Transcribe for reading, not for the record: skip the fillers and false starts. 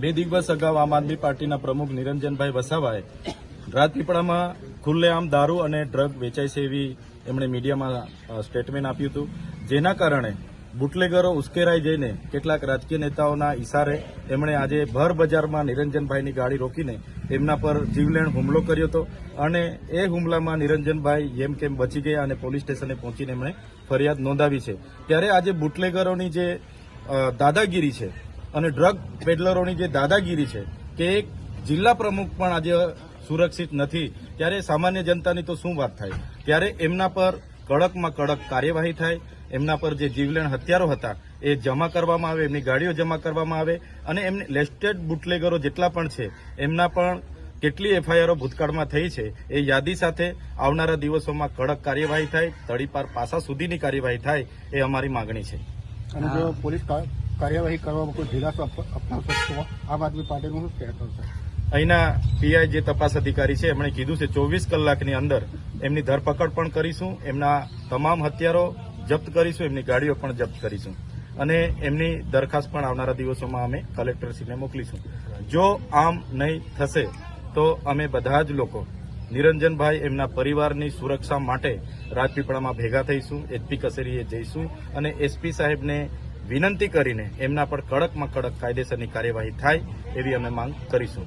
બે દિવસ અગાઉ આમ આદમી પાર્ટીના પ્રમુખ નિરંજનભાઈ વસાવાએ રાજપીપળામાં ખુલ્લેઆમ દારૂ અને ડ્રગ વેચાય છે એવી એમણે મીડિયામાં સ્ટેટમેન્ટ આપ્યું હતું, જેના કારણે બુટલેગરો ઉશ્કેરાઈ જઈને કેટલાક રાજકીય નેતાઓના ઇશારે એમણે આજે ભર બજારમાં નિરંજનભાઈની ગાડી રોકીને તેમના પર જીવલેણ હુમલો કર્યો હતો અને એ હુમલામાં નિરંજનભાઈ જેમ કેમ બચી ગયા અને પોલીસ સ્ટેશને પહોંચીને એમણે ફરિયાદ નોંધાવી છે। ત્યારે આજે બુટલેગરોની જે દાદાગીરી છે અને ડ્રગ પેડલરોની જે દાદાગીરી છે કે એક જિલ્લા પ્રમુખ પણ આજે સુરક્ષિત નથી, ત્યારે સામાન્ય જનતાની તો શું વાત થાય। ત્યારે એમના પર કડકમાં કડક કાર્યવાહી થાય, એમના પર જે જીવલેણ હથિયારો હતા એ જમા કરવામાં આવે, એમની ગાડીઓ જમા કરવામાં આવે અને એમને લેસ્ટેડ બુટલેગરો જેટલા પણ છે એમના પણ કેટલી એફઆઈઆરો ભૂતકાળમાં થઈ છે એ યાદી સાથે આવનારા દિવસોમાં કડક કાર્યવાહી થાય, તડીપાર પાસા સુધીની કાર્યવાહી થાય એ અમારી માંગણી છે। અને જો પોલીસ કાર્યવાહી કરવામાં કોઈ ઢીલાસો અપનાવશે તો આમ આદમી પાર્ટીનું શું કહેતું છે? અહીંના પીઆઈ જે તપાસ અધિકારી છે એમણે કીધું છે 24 કલાકની અંદર એમની ધરપકડ પણ કરીશું, એમના તમામ હથિયારો જપ્ત કરીશું, એમની ગાડીઓ પણ જપ્ત કરીશું અને એમની દરખાસ્ત પણ આવનારા દિવસોમાં અમે કલેક્ટરશ્રીને મોકલીશું। જો આમ નહીં થશે તો અમે બધા જ લોકો નિરંજનભાઈ એમના પરિવારની સુરક્ષા માટે રાજપીપળામાં ભેગા થઈશું, એસપી કચેરીએ જઈશું અને એસપી સાહેબને વિનંતી કરીને એમના પર કડકમાં કડક કાયદેસરની કાર્યવાહી થાય એવી અમે માંગ કરીશું।